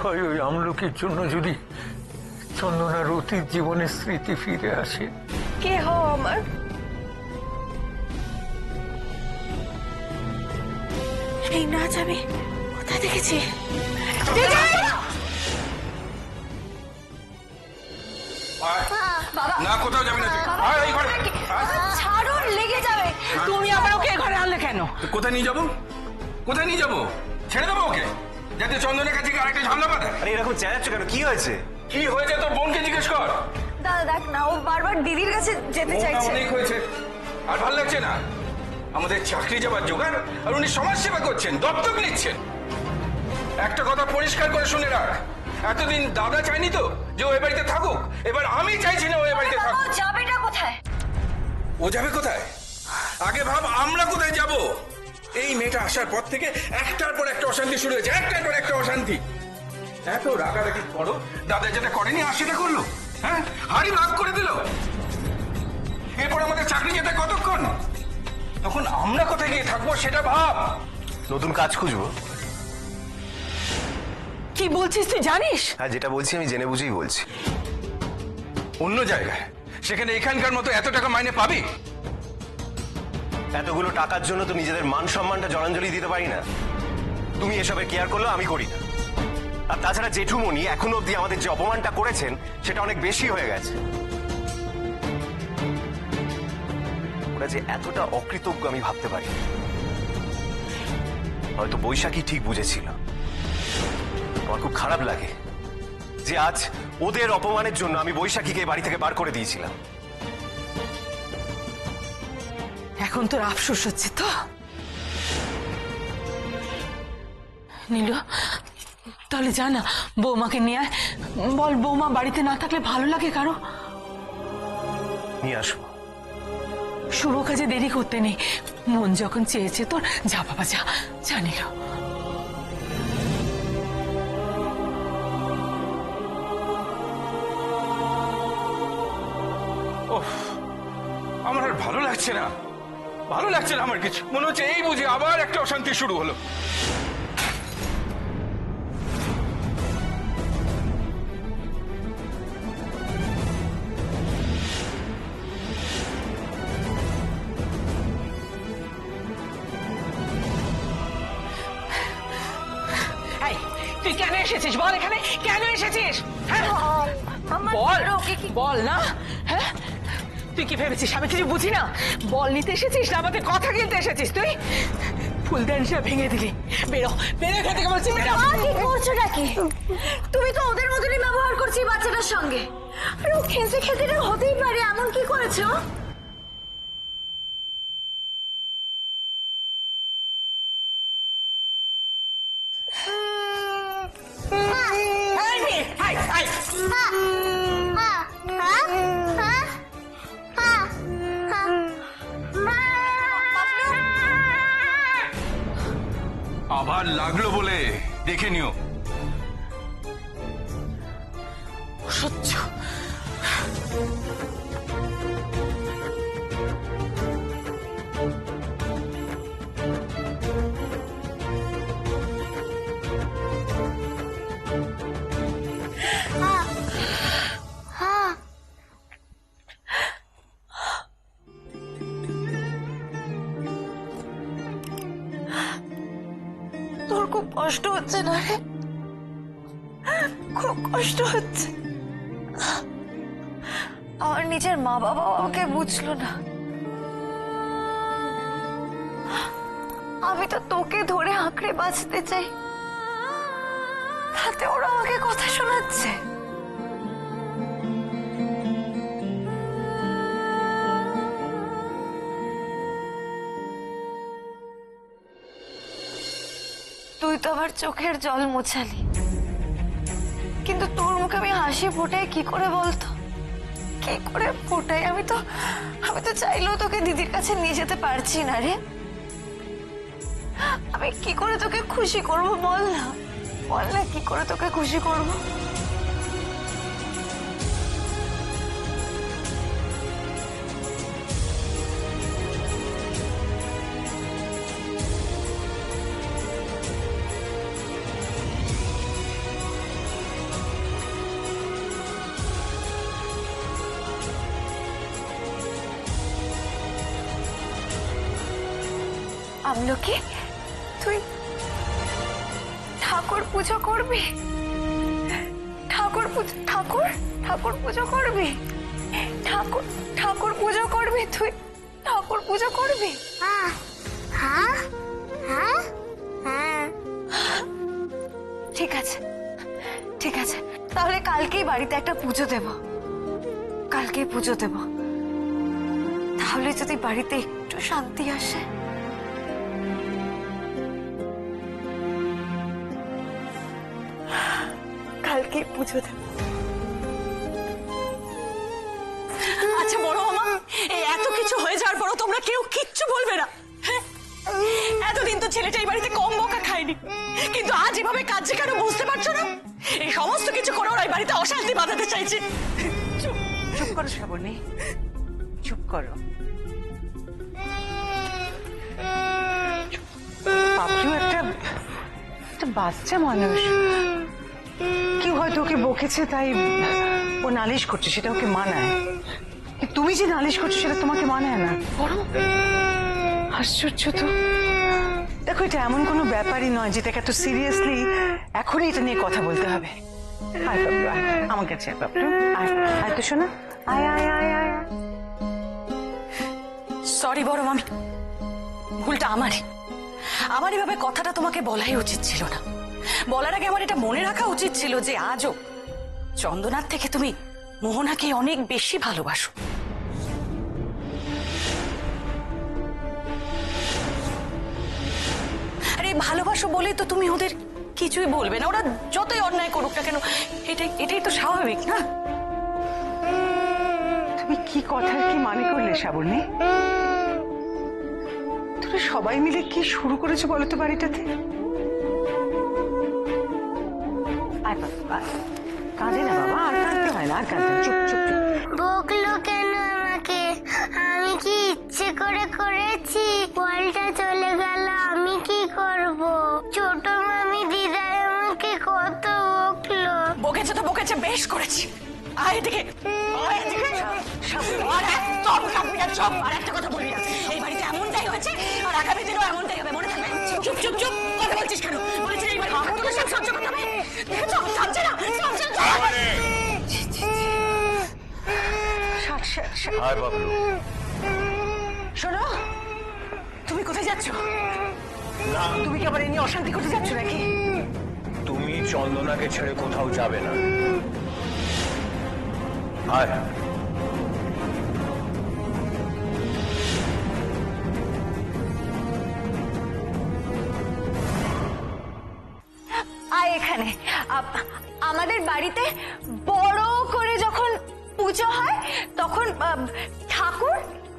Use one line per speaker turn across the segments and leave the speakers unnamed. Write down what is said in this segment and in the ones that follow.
হয় ওই আমলকির জন্য যদি চন্দনার অতীত জীবনের স্মৃতি ফিরে আসে।
কে হও আমার? এই নাচ আমি কোথায় দেখেছি?
না, কোথাও যাবি না তুই। আয় এই ঘরে।
ছাড়ুন, লেগে যাবে। তুমি আবার ওকে ঘরে আনলে কেন?
কোথায় নিয়ে যাবো? কোথায় নিয়ে যাবো? ছেড়ে দেবো ওকে, যাতে চন্দনের কাছে গিয়ে আরেকটা ঝামেলা বাঁধে।
আরে এরকম চেঁচাচ্ছ কেন? কি হয়েছে?
কি হয়েছে তোর বোনকে জিজ্ঞেস কর।
দাদা দেখ না, ও বারবার দিদির কাছে যেতে চাইছে।
অনেক হয়েছে, আর ভাল লাগছে না। আমাদের চাকরি যাবার জোগাড়, আর উনি সমাজ সেবা করছেন, দত্তক নিচ্ছেন। একটা কথা পরিষ্কার করে শুনে রাখ, এতদিন দাদা চাইনি তো যে ও এ বাড়িতে থাকুক, এবার আমি চাইছি না ও এ বাড়িতে থাকুক।
যাবেটা কোথায়?
ও যাবে কোথায়? আগে ভাব আমরা কোথায় যাব। এই মেয়েটা আসার পর থেকে একটার পর একটা অশান্তি শুরু হয়েছে, একটার পর একটা অশান্তি। এত রাগারাগি করো, দাদা যেটা করেনি আর সেটা করলো। হ্যাঁ, হাড়ি ভাগ করে দিল। এরপর আমাদের চাকরি যেতে কতক্ষণ? তখন আমরা কোথায় গিয়ে থাকবো সেটা ভাব।
নতুন কাজ খুঁজবো?
কি বলছিস তুই জানিস?
হ্যাঁ, যেটা বলছি আমি জেনে বুঝেই বলছি।
অন্য জায়গায়, সেখানে এখানকার মতো এত টাকা মাইনে পাবি?
এতগুলো টাকার জন্য তো নিজেদের মান সম্মানটা জলাঞ্জলি দিতে পারি না। তুমি এসবের কেয়ার করলেও আমি করি না। আর তাছাড়া জেঠুমনি এখনো অব্দি আমাদের যে অপমানটা করেছেন সেটা অনেক বেশি হয়ে গেছে। ওরা যে এতটা অকৃতজ্ঞ আমি ভাবতে পারি। হয়তো বৈশাখী ঠিক বুঝেছিল। আমার খুব খারাপ লাগে যে আজ ওদের অপমানের জন্য আমি বৈশাখীকে বাড়ি থেকে বার করে দিয়েছিলাম।
এখন তোর আফসোস হচ্ছে তো? নীলু, তাহলে জানা বৌমাকে নিয়ে আয়। বল বৌমা বাড়িতে না থাকলে ভালো লাগে কারো?
নিয়ে আসবো।
শুভ কাজে দেরি করতে নেই, মন যখন চেয়েছে তোর, যা বাবা যা, যা নীলু।
আমার আর ভালো লাগছে না, ভালো লাগছে না আমার কিছু। মনে হচ্ছে এই বুঝি আবার একটা অশান্তি শুরু হলো।
তুই কেন এসেছিস বল? এখানে কেন এসেছিস? বল, বল না। হ্যাঁ, তুই কি ভেবেছিস আমি কিছু বুঝি না? বল নিতে এসেছিস না আমাদের কথা কিনতে এসেছিস? তুই ফুলদানিটা ভেঙে দিলি। বেরো, বেরো এখান থেকে বলছি, বেরো।
কি করছো নাকি? তুমি তো ওদের মতনই ব্যবহার করছি বাচ্চাটার সঙ্গে। আরে ও খেলতে খেলতে এটা হতেই পারে, এমন কি করেছো?
আবার লাগলো বলে দেখে নিও।
সহ্য। তোর খুব কষ্ট হচ্ছে না রে? খুব কষ্ট হচ্ছে। আমার নিজের মা বাবাও আমাকে বুঝলো না। আমি তো তোকে ধরে আঁকড়ে বাঁচতে চাই, তাতে ওরা আমাকে কথা শোনাচ্ছে। তুই তো আমার চোখের জল মোছালি, কিন্তু তোর মুখে আমি হাসি ফোটাই কি করে বলতো? কি করে ফোটাই? আমি তো চাইলেও তোকে দিদির কাছে নিয়ে যেতে পারছি না রে। আমি কি করে তোকে খুশি করব বল না, বল না কি করে তোকে খুশি করব?
আমলকি তুই ঠাকুর পুজো করবি? ঠাকুর পুজো করবি? ঠাকুর পুজো করবি তুই? ঠাকুর পুজো করবি?
হ্যাঁ হ্যাঁ হ্যাঁ হ্যাঁ
ঠিক আছে তাহলে কালকেই বাড়িতে একটা পুজো দেব, কালকেই পুজো দেব। তাহলে যদি বাড়িতে একটু শান্তি আসে। কালকে পুজো দেব।
আচ্ছা বড় মামা, এই এত কিছু হয়ে যাওয়ার পরও তোমরা কেউ কিচ্ছু বলবে না? হ্যাঁ? এতদিন তো ছেলেটা এই বাড়িতে কম বকা খায়নি, কিন্তু আজ এভাবে কাজ কেন বুঝতে পারছো না? এই সমস্ত কিছু করে ওরা এই বাড়িতে অশান্তি বাঁধাতে চাইছে।
চুপ করো শ্রাবণী, চুপ করো। পাপড়ু একটা বাচ্চা মানুষ, কেউ হয়তো ওকে বকেছে তাই ও নালিশ করছে, সেটা ওকে মানায়। কিন্তু তুমি যে নালিশ করছো সেটা তোমাকে মানায় না। বড় আশ্চর্য তো। দেখো, এটা এমন কোনো ব্যাপারই নয় যেটাকে এত সিরিয়াসলি এখনই এটা নিয়ে কথা বলতে হবে। আয় পাপড়ু, আয় আমার কাছে আয় পাপড়ু, আয় আয় তো শোনা, আয় আয় আয় আয়।
সরি বড় মামি, ভুলটা আমারই। আমার এভাবে কথাটা তোমাকে বলাই উচিত ছিল না। বলার আগে আমার এটা মনে রাখা উচিত ছিল যে আজও চন্দনার থেকে তুমি মোহনাকে অনেক বেশি ভালোবাসো। আরে ভালোবাসো বলে তো তুমি ওদের কিছুই বলবে না, ওরা যতই অন্যায় করুক না কেন। এটাই তো স্বাভাবিক না?
তুমি কি কথার কি মানে করলে শ্রাবণী? তোরা সবাই মিলে কি শুরু করেছো বলো তো বাড়িটাতে? আয় বাবা, আয়। কাঁদে না বাবা, আর কাঁদতে হয় না, আর কাঁদতে হয়। চুপ চুপ চুপ।
বকলো কেন আমাকে? আমি কি ইচ্ছে করে করেছি? বলটা চলে গেল, আমি কি করব? ছোট মামি দিদাই আমাকে কত বকলো।
বকেছে তো বকেছে, বেশ করেছি। আয় এদিকে, আয় এদিকে। আর একদম কাঁদবি না, চুপ। আর একটা কথা বলবি না। এই বাড়িতে এমনটাই হয়েছে আর আগামী দিনেও এমনটাই হবে, মনে থাকবে। চুপ চুপ চুপ, কথা বলছিস কেন? বলেছি এই বাড়িতে তোকে সব সহ্য করতে হবে। দেখেছো, থামছে না, থামছে না।
আয় বাবলু,
শোনো, তুমি কোথায় যাচ্ছ? তুমি কি আবার এ নিয়ে অশান্তি করতে যাচ্ছ নাকি?
তুমি চন্দনাকে ছেড়ে কোথাও যাবে না। আয়।
আয় এখানে। আমাদের বাড়িতে বড় করে যখন পুজো হয় তখন ঠাকুর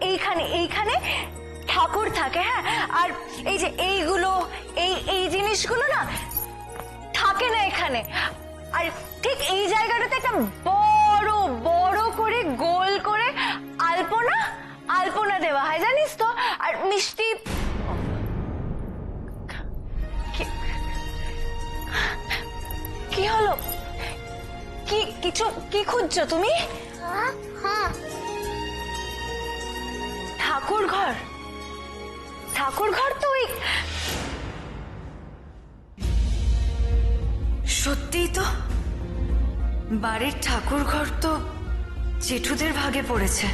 এইখানে ঠাকুর থাকে। হ্যাঁ, আর এই যে এইগুলো এই জিনিসগুলো না থাকে না এখানে। আর ঠিক এই জায়গাটাতে একটা বড় করে গোল করে আলপনা দেওয়া হয়, জানিস তো? আর মিষ্টি। কি হলো? কি খুঁজছো তুমি?
হ্যাঁ
ঠাকুর ঘর তো ওই। সত্যিই তো, বাড়ির ঠাকুর ঘর তো জেঠুদের ভাগে পড়েছে।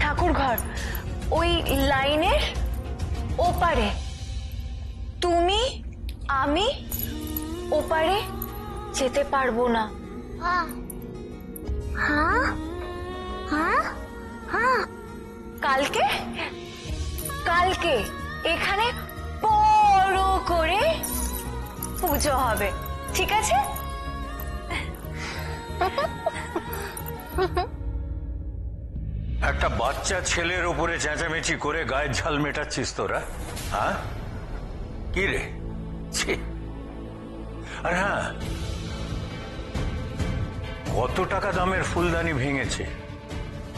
ঠাকুর ঘর ওই লাইনের ওপারে। তুমি আমি ওপারে যেতে পারবো না।
হ্যাঁ হ্যাঁ হ্যাঁ
কালকে এখানে বড় করে পুজো হবে, ঠিক আছে?
একটা বাচ্চা ছেলের উপরে চেঁচামেচি করে গায়ের ঝাল মেটাচ্ছিস তোরা? হ্যাঁ, কি রে? ছি। আর হ্যাঁ, কত টাকা দামের ফুলদানি ভেঙেছে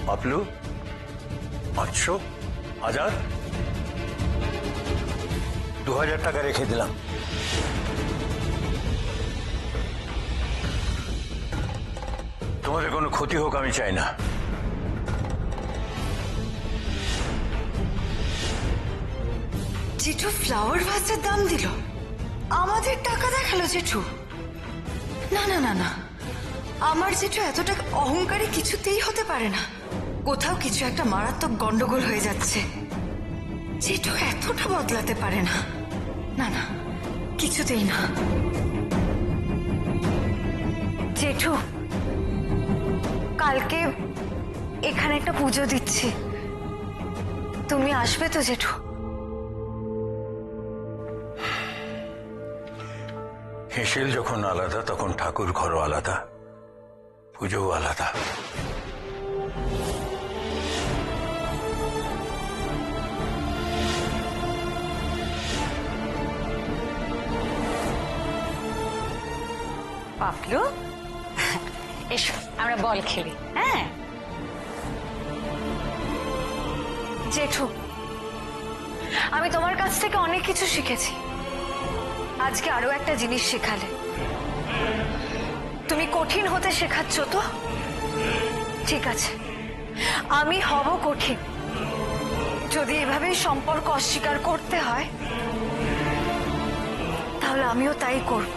পাপলু? 500, 1000, 2000 টাকা রেখে দিলাম। তোমার তোমাদের কোনো ক্ষতি হোক আমি চাই না।
জেঠু ফ্লাওয়ার ভাসের দাম দিল, আমাদের টাকা দেখালো জেঠু। না না না না, আমার জেঠু এতটা অহংকারী কিছুতেই হতে পারে না। কোথাও কিছু একটা মারাত্মক গন্ডগোল হয়ে যাচ্ছে। জেঠু এতটা বদলাতে পারে না। না না, কিছুতেই না। জেঠু, কালকে এখানে একটা পুজো দিচ্ছি, তুমি আসবে তো জেঠু?
হেসেল যখন আলাদা তখন ঠাকুর ঘরও আলাদা, পুজোও আলাদা।
পাপলু, এসো আমরা বল খেলি। হ্যাঁ
জেঠু, আমি তোমার কাছ থেকে অনেক কিছু শিখেছি, আজকে আরো একটা জিনিস শেখালে। তুমি কঠিন হতে শেখাচ্ছ তো? ঠিক আছে, আমি হব কঠিন। যদি এভাবেই সম্পর্ক অস্বীকার করতে হয় তাহলে আমিও তাই করব।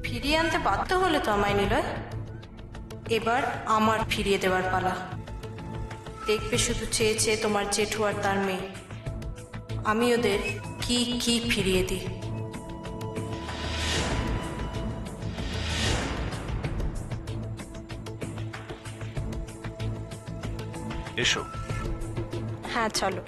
ফিরিয়ে আনতে বাধ্য হলে তো আমায় নিলয়। এবার আমার ফিরিয়ে দেওয়ার পালা। দেখবে শুধু চেয়ে চেয়ে তোমার জেঠু আর তার মেয়ে, আমি ওদের কি কি ফিরিয়ে দিই।
এসো।
হ্যাঁ চলো।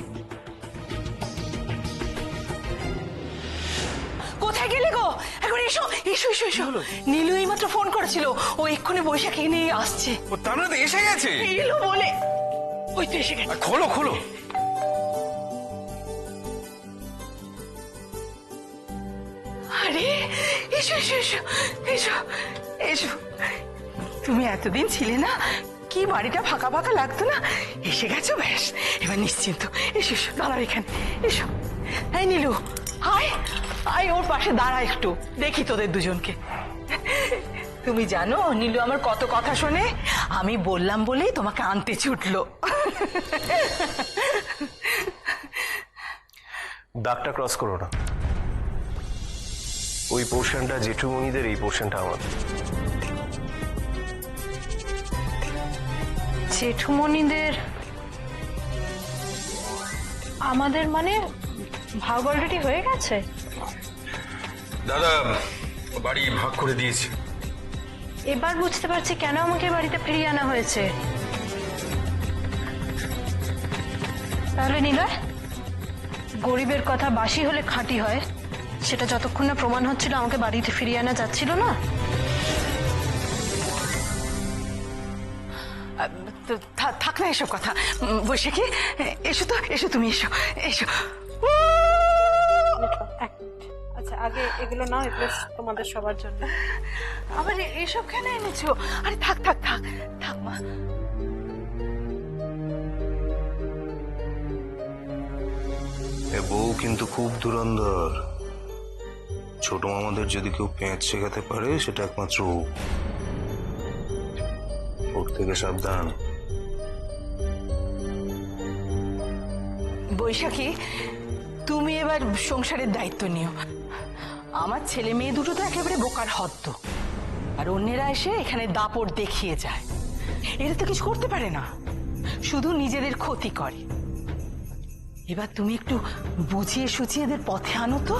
কোথায় গেলে গো? এখন এসো এসো এসো এসো। নীলু এইমাত্র ফোন করেছিল, ও এক্ষুনি বৈশাখী নিয়ে আসছে।
ও তার মানে তো এসে গেছে।
এলো বলে ওই তো এসে গেছে।
খোলো খোলো।
আরে এসো এসো এসো এসো এসো। তুমি এতদিন ছিলে না, কি বাড়িটা ফাঁকা ফাঁকা লাগতো না, এসে গেছো, ব্যাস এবার নিশ্চিন্ত। এসো এসো, দাঁড়াও এখানে, এসো। হ্যাঁ নীলু, আয় আয়, ওর পাশে দাঁড়া একটু, দেখি তোদের দুজনকে। তুমি জানো নীলু আমার কত কথা শোনে, আমি বললাম বলেই তোমাকে আনতে ছুটলো।
দাগটা ক্রস করো না। ওই পোর্শনটা জেঠুমণিদের, এই পোর্শনটা আমাদের।
জেঠুমণিদের আমাদের মানে ভাগ অলরেডি হয়ে গেছে।
দাদা বাড়ি ভাগ করে দিয়েছে।
এবার বুঝতে পারছি কেন আমাকে বাড়িতে ফিরিয়ে আনা হয়েছে। তাহলে নিলয়, গরিবের কথা বাসি হলে খাঁটি হয়, সেটা যতক্ষণ না প্রমাণ হচ্ছিল আমাকে বাড়িতে ফিরিয়ে আনা যাচ্ছিল না।
তো থাক না এসব কথা। বৈশাখী এসো তো, এসো তুমি, এসো এসো।
আচ্ছা আগে এগুলো নাও, এগুলো তোমাদের সবার জন্য।
আবার এসব কেন এনেছো? আরে থাক থাক থাক থাক মা।
এ বউ কিন্তু খুব ধুরন্ধর। ছোট মামাদের যদি কেউ পেঁচ শেখাতে পারে সেটা একমাত্র ও। ওর থেকে সাবধান।
বৈশাখী, তুমি এবার সংসারের দায়িত্ব নিও। আমার ছেলে মেয়ে দুটো তো একেবারে বোকার হদ্দ, আর অন্যেরা এসে এখানে দাপট দেখিয়ে যায়। এরা তো কিছু করতে পারে না, শুধু নিজেদের ক্ষতি করে। এবার তুমি একটু বুঝিয়ে সুঝিয়ে এদের পথে আনো তো।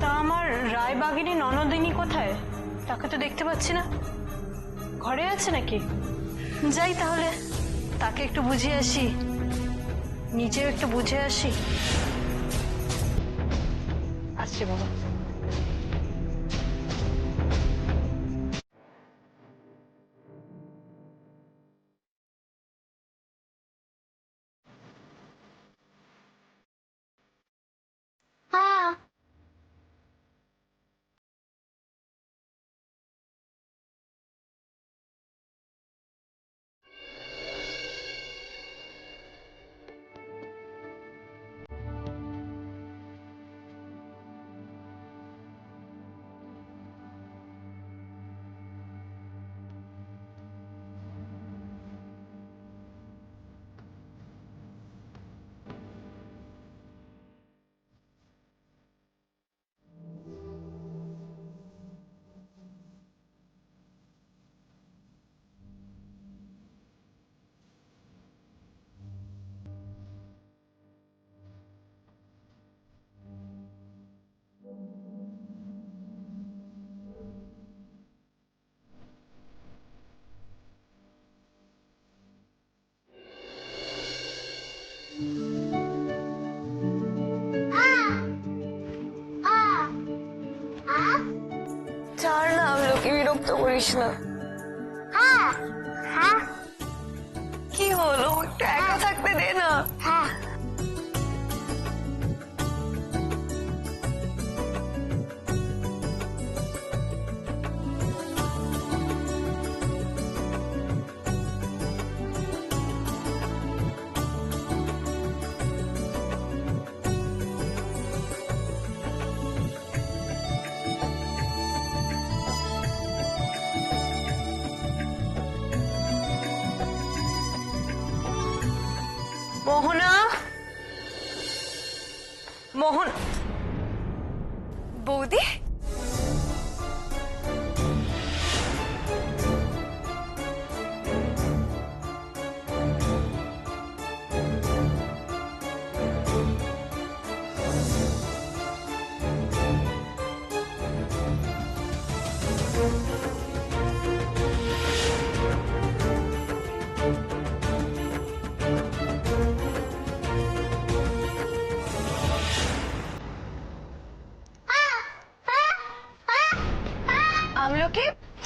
তা আমার রায়বাগিনী ননদিনী কোথায়? তাকে তো দেখতে পাচ্ছি না, ঘরে আছে নাকি? যাই তাহলে, তাকে একটু বুঝিয়ে আসি, নিজেও একটু বুঝে আসি। আসছে বাবা।
হ্যাঁ
ছাড় না, আমলোকে বিরক্ত করিস না।
হ্যাঁ হ্যাঁ
কি হলো, একটু একা থাকতে দে না।
হ্যাঁ
মোহনা, মোহন, বৌদি,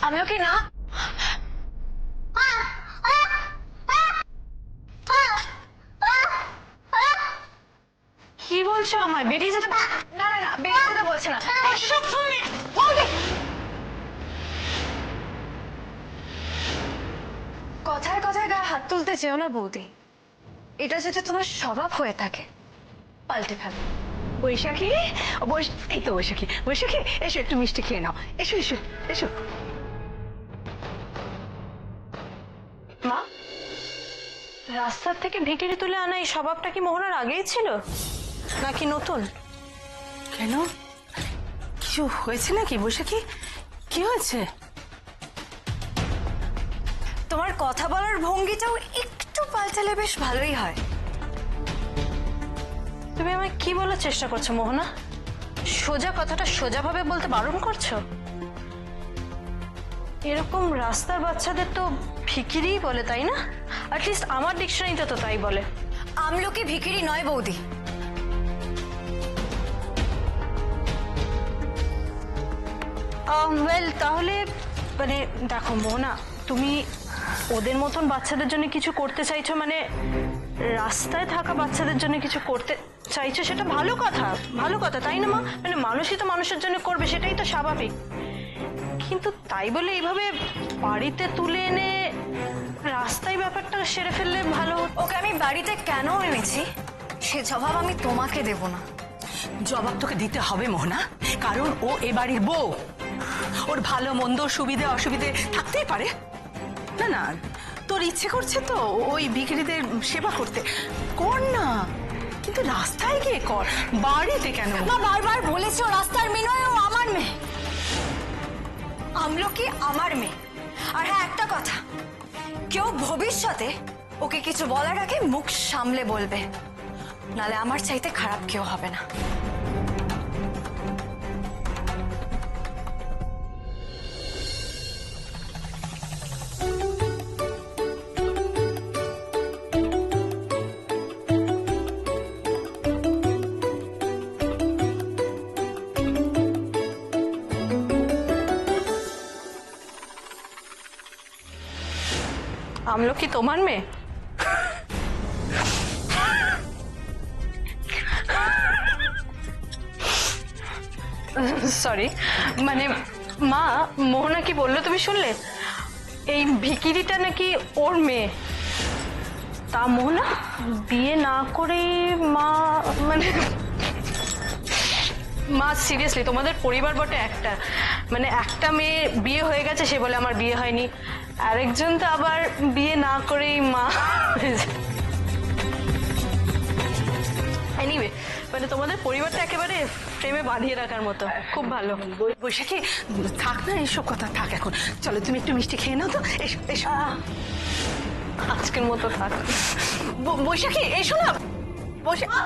আমলোকে না। কি বলছো আমায়? বেরিয়ে যেতে? না না না, বেরিয়ে যেতে বলছে না। কথায় কথায় গায়ে হাত তুলতে চেও না বৌদি, এটা যেটা তোমার স্বভাব হয়ে থাকে পাল্টে ফেলো।
বৈশাখী, এই তো বৈশাখী, বৈশাখী এসো, একটু মিষ্টি খেয়ে নাও। এসো এসো এসো।
মা, রাস্তার থেকে ভিখিরি তুলে আনা এই স্বভাবটা কি মোহনার আগেই ছিল নাকি নতুন?
কেন, কিছু হয়েছে নাকি বৈশাখী? কি হয়েছে?
তোমার কথা বলার ভঙ্গিটাও একটু পাল্টালে বেশ ভালোই হয়।
তুমি আমায় কি বলার চেষ্টা করছো মোহনা? সোজা কথাটা সোজাভাবে বলতে বারণ করছো? এরকম রাস্তার বাচ্চাদের তো ভিখিরিই বলে, তাই না? অ্যাটলিস্ট আমার ডিকশনারিতে তো তাই বলে।
আমলোকে ভিখিরি নয় বৌদি।
ওয়েল, তাহলে মানে দেখো মোহনা, তুমি ওদের মতন বাচ্চাদের জন্য কিছু করতে চাইছো, মানে রাস্তায় থাকা বাচ্চাদের জন্য কিছু করতে চাইছো, সেটা ভালো কথা, ভালো কথা, তাই না মা? মানে মানুষই তো মানুষের জন্য করবে, সেটাই তো স্বাভাবিক। কিন্তু তাই বলে এইভাবে বাড়িতে তুলে এনে রাস্তায় ব্যাপারটা সেরে ফেললে ভালো হতো।
ওকে আমি বাড়িতে কেন এনেছি সে জবাব আমি তোমাকে দেব না।
জবাব তোকে দিতে হবে মোহনা, কারণ ও এ বাড়ির বউ। ওর ভালো মন্দ, সুবিধে অসুবিধে থাকতেই পারে। না না, তোর ইচ্ছে করছে তো ওই ভিখিরিদের সেবা করতে, কর না, কিন্তু রাস্তায় গিয়ে কর, বাড়িতে কেন?
মা বারবার বলেছো রাস্তার মেয়ে নয়, ও আমার মেয়ে। আমলকি আমার মেয়ে। আর হ্যাঁ, একটা কথা, কেউ ভবিষ্যতে ওকে কিছু বলার আগে মুখ সামলে বলবে, নালে আমার চাইতে খারাপ কেউ হবে না।
আমলকি তোমার মেয়ে? সরি, মানে মা, মোহনা কি বললো তুমি শুনলে? এই ভিকিরিটা নাকি ওর মেয়ে। তা মোহনা বিয়ে না করেই মা, মানে মা সিরিয়াসলি তোমাদের পরিবার বটে একটা, মানে একটা মেয়ে বিয়ে হয়ে গেছে সে বলে আমার বিয়ে হয়নি, আরেকজন তো আবার বিয়ে না করেই মা। এনিওয়ে, মানে তোমাদের পরিবারটা একেবারে প্রেমে বাঁধিয়ে রাখার মতো, খুব ভালো।
বৈশাখী থাক না এইসব কথা, থাক এখন। চলো তুমি একটু মিষ্টি খেয়ে নাও তো। এসো এসো।
আজকের মতো থাক।
বৈশাখী এসো না। বৈশাখী